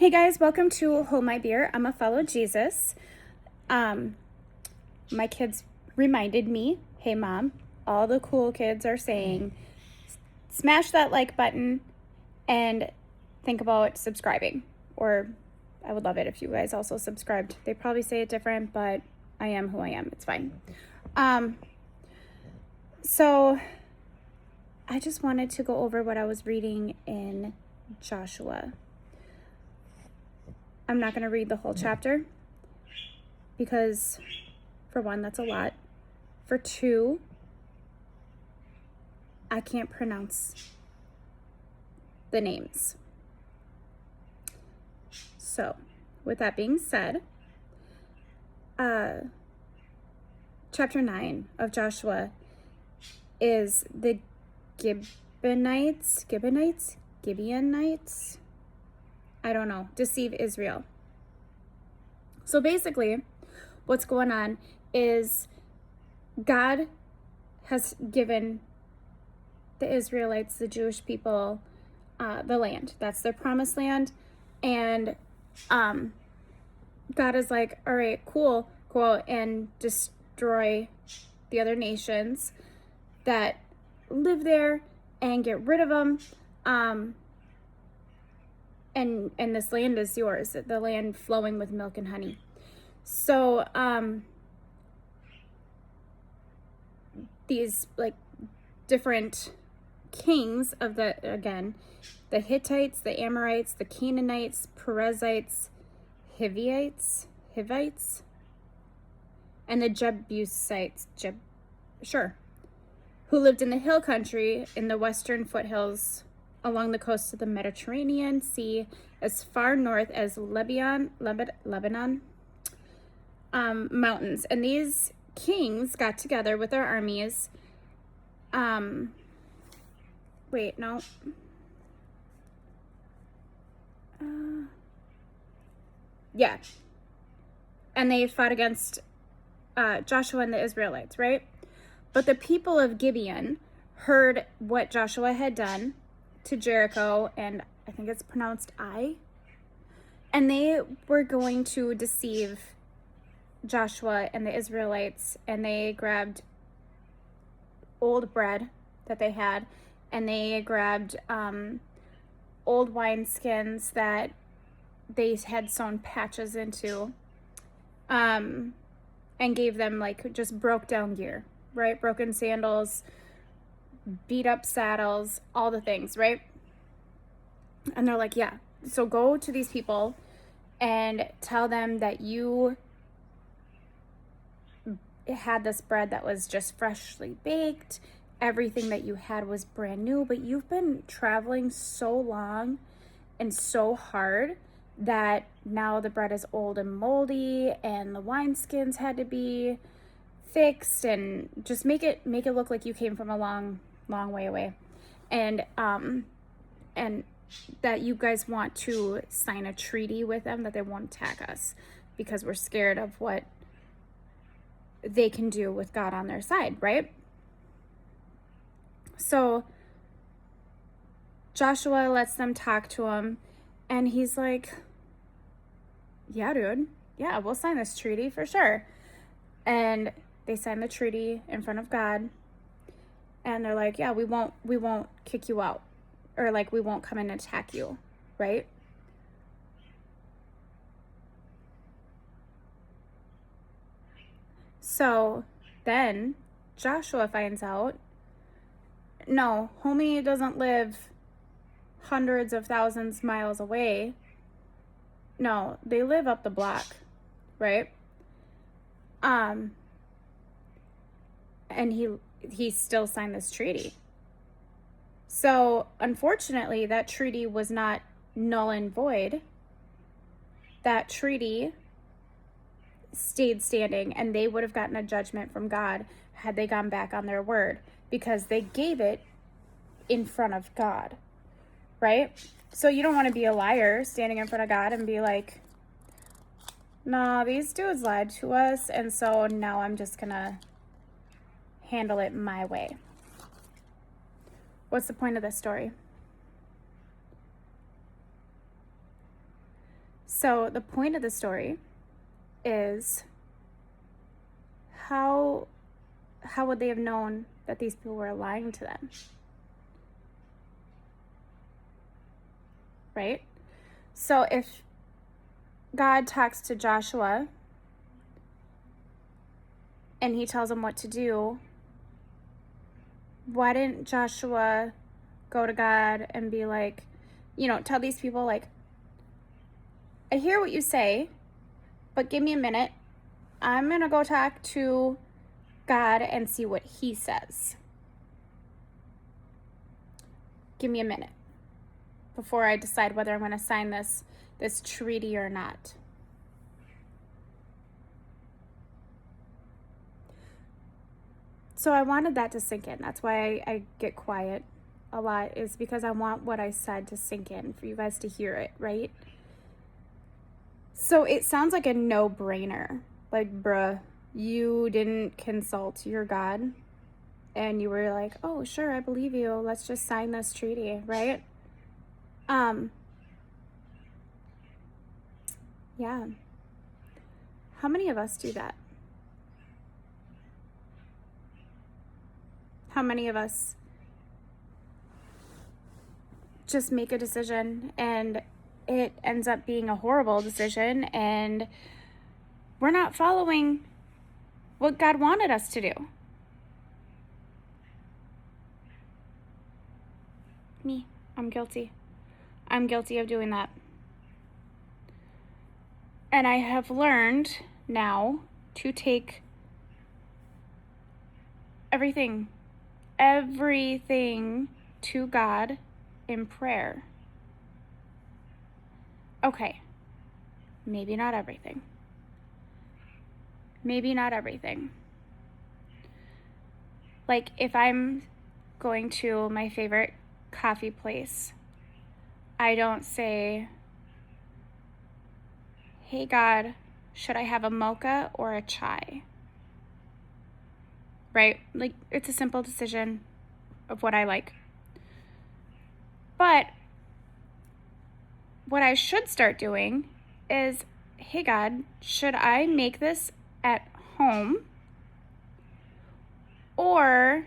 Hey guys, welcome to Hold My Beer. I'm a Follow Jesus. My kids reminded me, hey mom, all the cool kids are saying, smash that like button and think about subscribing. Or I would love it if you guys also subscribed. They probably say it different, but I am who I am. It's fine. So I just wanted to go over what I was reading in Joshua. I'm not going to read the whole chapter because, for one, that's a lot. For two, I can't pronounce the names. So, with that being said, chapter 9 of Joshua is the Gibeonites, I don't know, deceive Israel. So basically, what's going on is God has given the Israelites, the Jewish people, the land. That's their promised land. And God is like, all right, cool, and destroy the other nations that live there and get rid of them. And this land is yours, the land flowing with milk and honey. So these like different kings of the Hittites, the Amorites, the Canaanites, Perizzites, Hivites, and the Jebusites, who lived in the hill country in the western foothills along the coast of the Mediterranean Sea, as far north as Lebanon mountains. And these kings got together with their armies. And they fought against Joshua and the Israelites, right? But the people of Gibeon heard what Joshua had done to Jericho, and I think it's pronounced Ai, and they were going to deceive Joshua and the Israelites, and they grabbed old bread that they had, and they grabbed old wineskins that they had sewn patches into, and gave them like just broke down gear, right? Broken sandals, beat up saddles, all the things, right? And they're like, yeah, so go to these people and tell them that you had this bread that was just freshly baked. Everything that you had was brand new, but you've been traveling so long and so hard that now the bread is old and moldy, and the wineskins had to be fixed, and just make it look like you came from a long way away, and that you guys want to sign a treaty with them that they won't attack us because we're scared of what they can do with God on their side, right? So Joshua lets them talk to him, and he's like, yeah, dude, yeah, we'll sign this treaty for sure. And they sign the treaty in front of God, and they're like, yeah, we won't kick you out, or like we won't come and attack you, right? So then Joshua finds out, no, homie doesn't live hundreds of thousands miles away. No, they live up the block, right? And he still signed this treaty. So unfortunately, that treaty was not null and void. That treaty stayed standing, and they would have gotten a judgment from God had they gone back on their word, because they gave it in front of God, right? So you don't want to be a liar standing in front of God and be like, nah, these dudes lied to us, and so now I'm just gonna handle it my way. What's the point of this story? So the point of the story is how would they have known that these people were lying to them? Right? So if God talks to Joshua and he tells him what to do, why didn't Joshua go to God and be like, tell these people, like, I hear what you say, but give me a minute. I'm going to go talk to God and see what he says. Give me a minute before I decide whether I'm going to sign this treaty or not. So I wanted that to sink in. That's why I get quiet a lot, is because I want what I said to sink in, for you guys to hear it, right? So it sounds like a no-brainer. Like, bruh, you didn't consult your God and you were like, oh, sure, I believe you. Let's just sign this treaty, right? Yeah. How many of us do that? How many of us just make a decision and it ends up being a horrible decision and we're not following what God wanted us to do? Me, I'm guilty. I'm guilty of doing that. And I have learned now to take everything to God in prayer. Okay, maybe not everything. Like, if I'm going to my favorite coffee place, I don't say, hey God, should I have a mocha or a chai? Right? Like, it's a simple decision of what I like. But what I should start doing is, hey God, should I make this at home or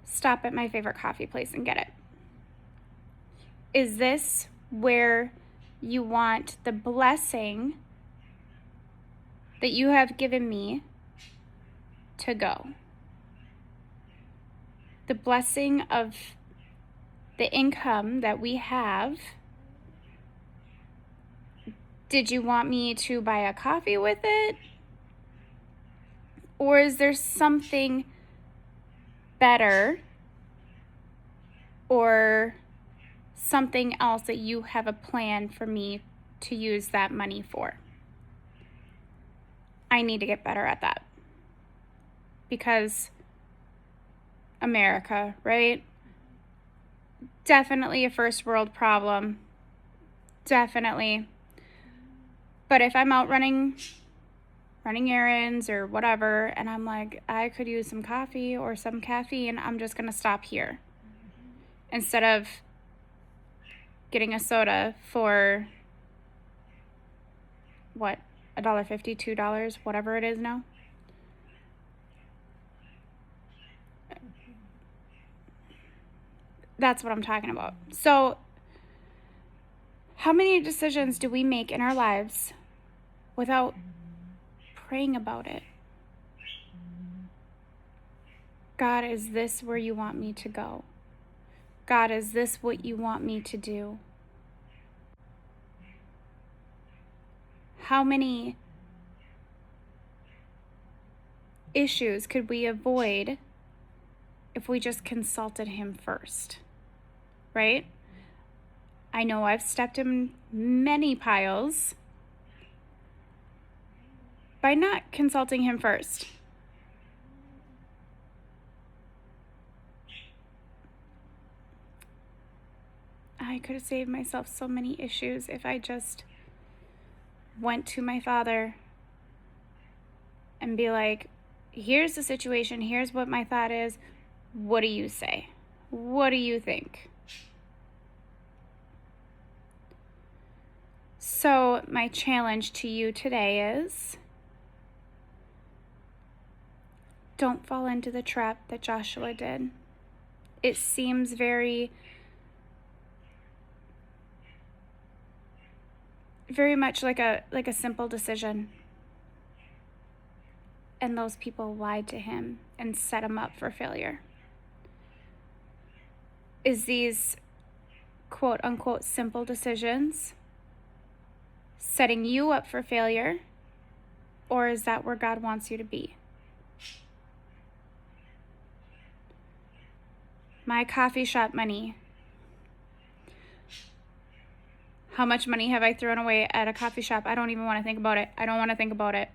stop at my favorite coffee place and get it? Is this where you want the blessing that you have given me to go? The blessing of the income that we have. Did you want me to buy a coffee with it? Or is there something better or something else that you have a plan for me to use that money for? I need to get better at that. Because America, right? Definitely a first world problem. Definitely. But if I'm out running errands or whatever, and I'm like, I could use some coffee or some caffeine, I'm just going to stop here. Instead of getting a soda for, what, $1.50, $2, whatever it is now. That's what I'm talking about. So, how many decisions do we make in our lives without praying about it? God, is this where you want me to go? God, is this what you want me to do? How many issues could we avoid if we just consulted him first? Right? I know I've stepped in many piles by not consulting him first. I could have saved myself so many issues if I just went to my father and be like, here's the situation, here's what my thought is. What do you say? What do you think? So my challenge to you today is don't fall into the trap that Joshua did. It seems very much like a simple decision. And those people lied to him and set him up for failure. Is these quote unquote simple decisions setting you up for failure, or is that where God wants you to be? My coffee shop money. How much money have I thrown away at a coffee shop? I don't even want to think about it. I don't want to think about it.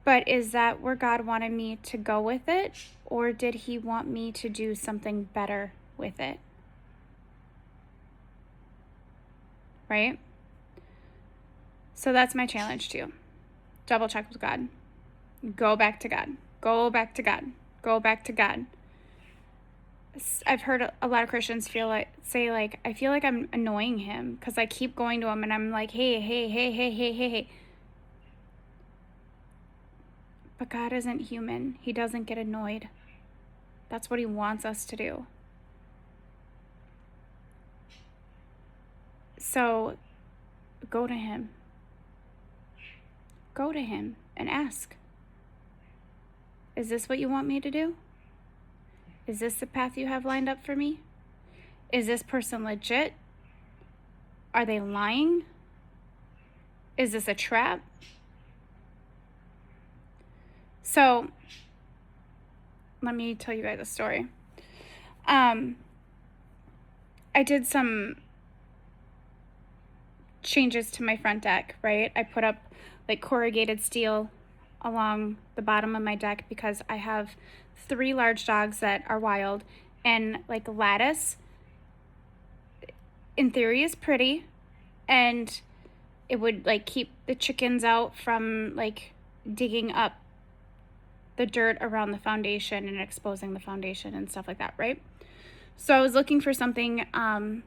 But is that where God wanted me to go with it? Or did he want me to do something better with it? Right? So that's my challenge to you. Double check with God. Go back to God. Go back to God. Go back to God. I've heard a lot of Christians say I feel like I'm annoying him because I keep going to him and I'm like, hey. But God isn't human. He doesn't get annoyed. That's what he wants us to do. So go to him. Go to him and ask, is this what you want me to do? Is this the path you have lined up for me? Is this person legit? Are they lying? Is this a trap? So, let me tell you guys a story. I did some changes to my front deck, right? I put up like corrugated steel along the bottom of my deck because I have 3 large dogs that are wild, and like lattice in theory is pretty, and it would like keep the chickens out from like digging up the dirt around the foundation and exposing the foundation and stuff like that, right? So I was looking for something to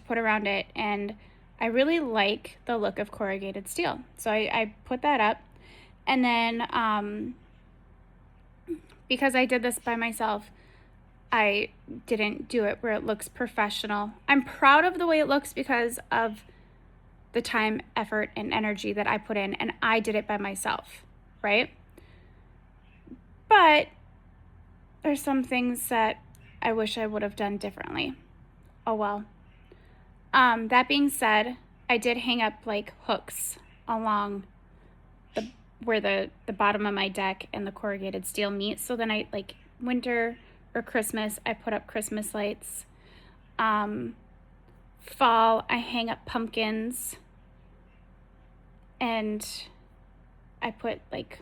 put around it, and I really like the look of corrugated steel. So I put that up, and then because I did this by myself, I didn't do it where it looks professional. I'm proud of the way it looks because of the time, effort, and energy that I put in, and I did it by myself, right? But there's some things that I wish I would have done differently. Oh well. That being said, I did hang up like hooks along where the bottom of my deck and the corrugated steel meet. So then I like winter or Christmas, I put up Christmas lights. Fall, I hang up pumpkins, and I put like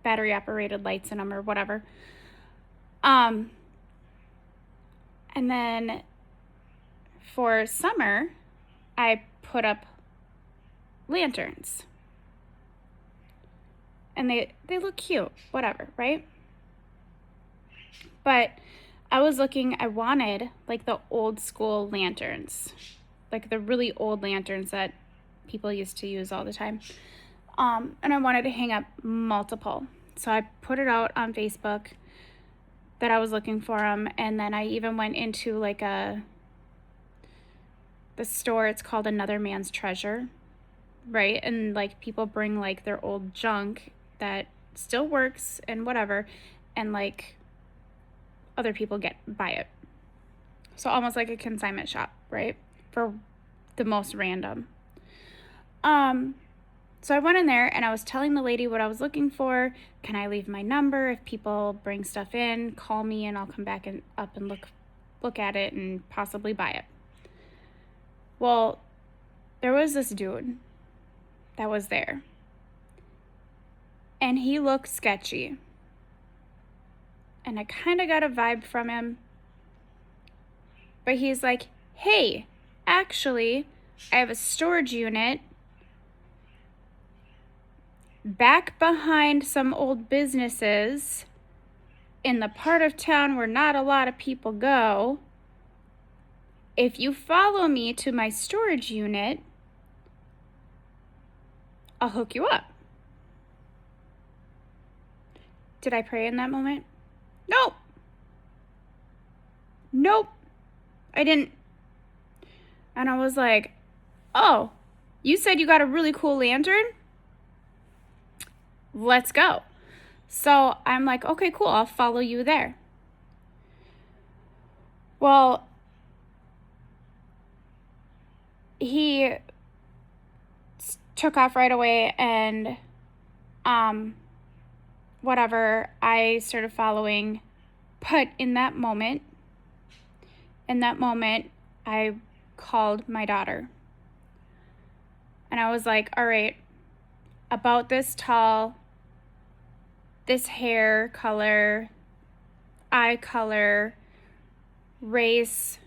battery operated lights in them or whatever. And then for summer, I put up lanterns. And they look cute, whatever, right? But I was looking, I wanted like the old school lanterns, like the really old lanterns that people used to use all the time. And I wanted to hang up multiple. So I put it out on Facebook that I was looking for them. And then I even went into like the store, it's called Another Man's Treasure, right? And like people bring like their old junk that still works and whatever, and like other people buy it. So almost like a consignment shop, right? For the most random. So I went in there and I was telling the lady what I was looking for. Can I leave my number? If people bring stuff in, call me and I'll come back and look at it and possibly buy it. Well, there was this dude that was there, and he looked sketchy. And I kind of got a vibe from him. But he's like, hey, actually, I have a storage unit back behind some old businesses in the part of town where not a lot of people go. if you follow me to my storage unit, I'll hook you up. Did I pray in that moment? Nope. Nope. I didn't. And I was like, oh, you said you got a really cool lantern? Let's go. So I'm like, okay, cool. I'll follow you there. Well, he took off right away, and whatever, I started following. But in that moment, I called my daughter. And I was like, all right, about this tall, this hair color, eye color, race,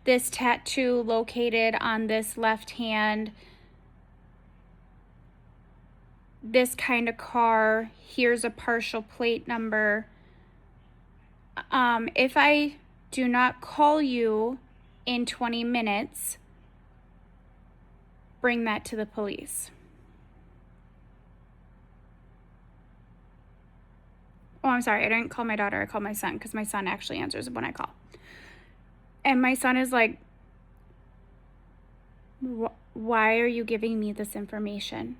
this tattoo located on this left hand, this kind of car, here's a partial plate number. If I do not call you in 20 minutes, bring that to the police. Oh, I'm sorry. I didn't call my daughter. I called my son, because my son actually answers when I call. And my son is like, why are you giving me this information?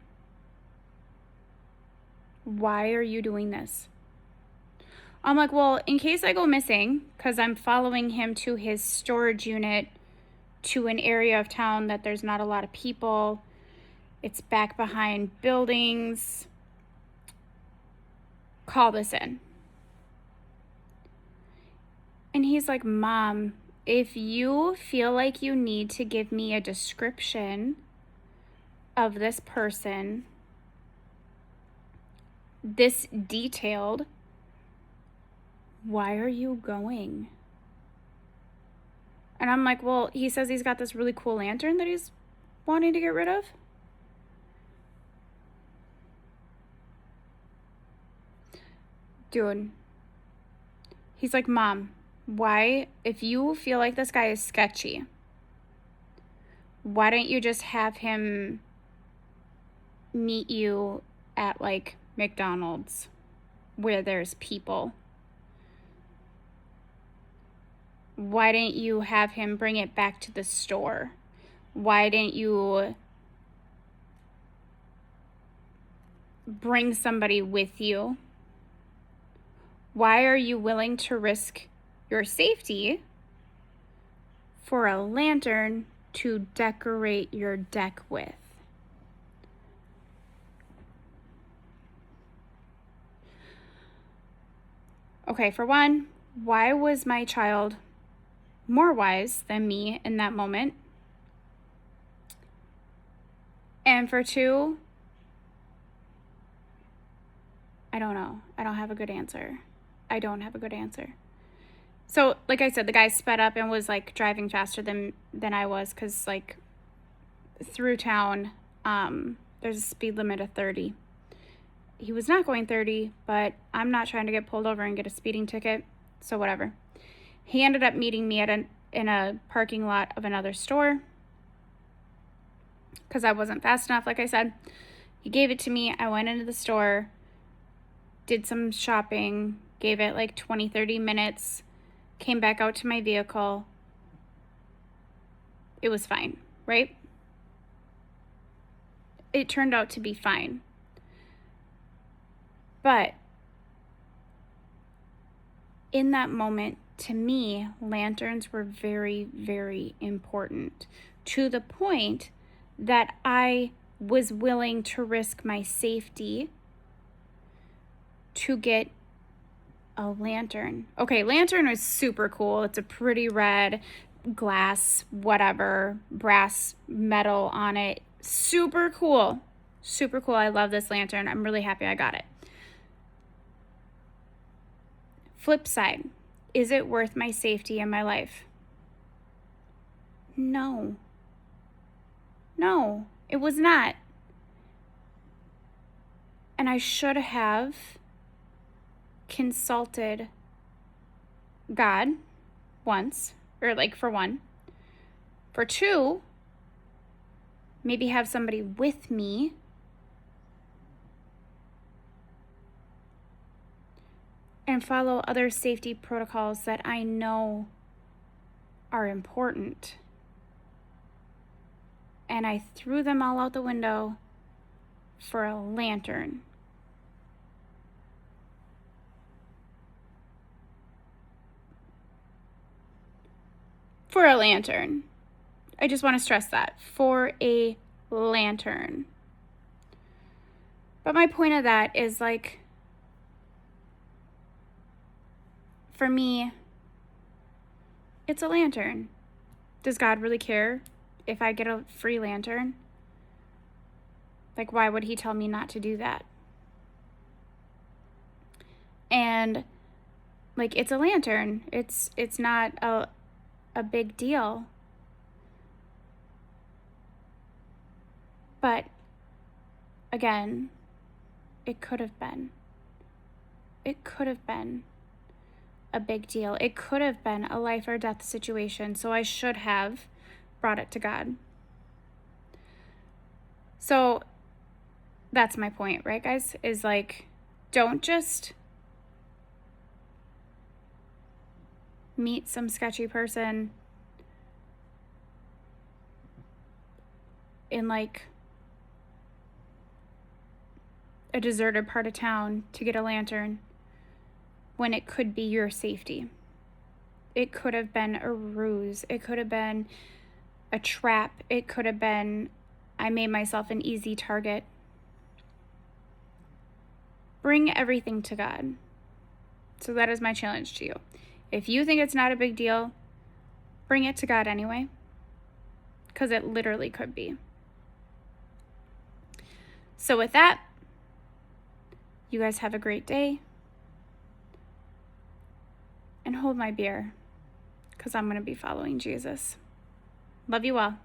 Why are you doing this? I'm like, well, in case I go missing, because I'm following him to his storage unit to an area of town that there's not a lot of people. It's back behind buildings. Call this in. And he's like, Mom, if you feel like you need to give me a description of this person, this detailed, why are you going? And I'm like, well, he says he's got this really cool lantern that he's wanting to get rid of. Dude, he's like, Mom, why, if you feel like this guy is sketchy, why don't you just have him meet you at like McDonald's where there's people? Why didn't you have him bring it back to the store? Why didn't you bring somebody with you? Why are you willing to risk your safety for a lantern to decorate your deck with? Okay, for one, why was my child more wise than me in that moment? And for two, I don't know. I don't have a good answer. So, like I said, the guy sped up and was like driving faster than I was, because like through town, there's a speed limit of 30. He was not going 30, but I'm not trying to get pulled over and get a speeding ticket, so whatever. He ended up meeting me in a parking lot of another store, because I wasn't fast enough, like I said. He gave it to me. I went into the store, did some shopping, gave it like 20, 30 minutes, came back out to my vehicle. It was fine, right? It turned out to be fine. But in that moment, to me, lanterns were very, very important, to the point that I was willing to risk my safety to get a lantern. Okay, lantern is super cool. It's a pretty red glass, whatever, brass metal on it. Super cool. Super cool. I love this lantern. I'm really happy I got it. Flip side, is it worth my safety in my life? No. No, it was not. And I should have consulted God once, or like for one. For two, maybe have somebody with me. And follow other safety protocols that I know are important. And I threw them all out the window for a lantern. For a lantern. I just want to stress that. For a lantern. But my point of that is like, for me, it's a lantern. Does God really care if I get a free lantern? Like, why would he tell me not to do that? And like, it's a lantern. It's not a big deal. But again, it could have been. It could have been a big deal. It could have been a life or death situation. So I should have brought it to God. So that's my point, right, guys? Is like, don't just meet some sketchy person in like a deserted part of town to get a lantern when it could be your safety. It could have been a ruse. It could have been a trap. It could have been, I made myself an easy target. Bring everything to God. So that is my challenge to you. If you think it's not a big deal, bring it to God anyway, because it literally could be. So with that, you guys have a great day. And hold my beer, because I'm going to be following Jesus. Love you all.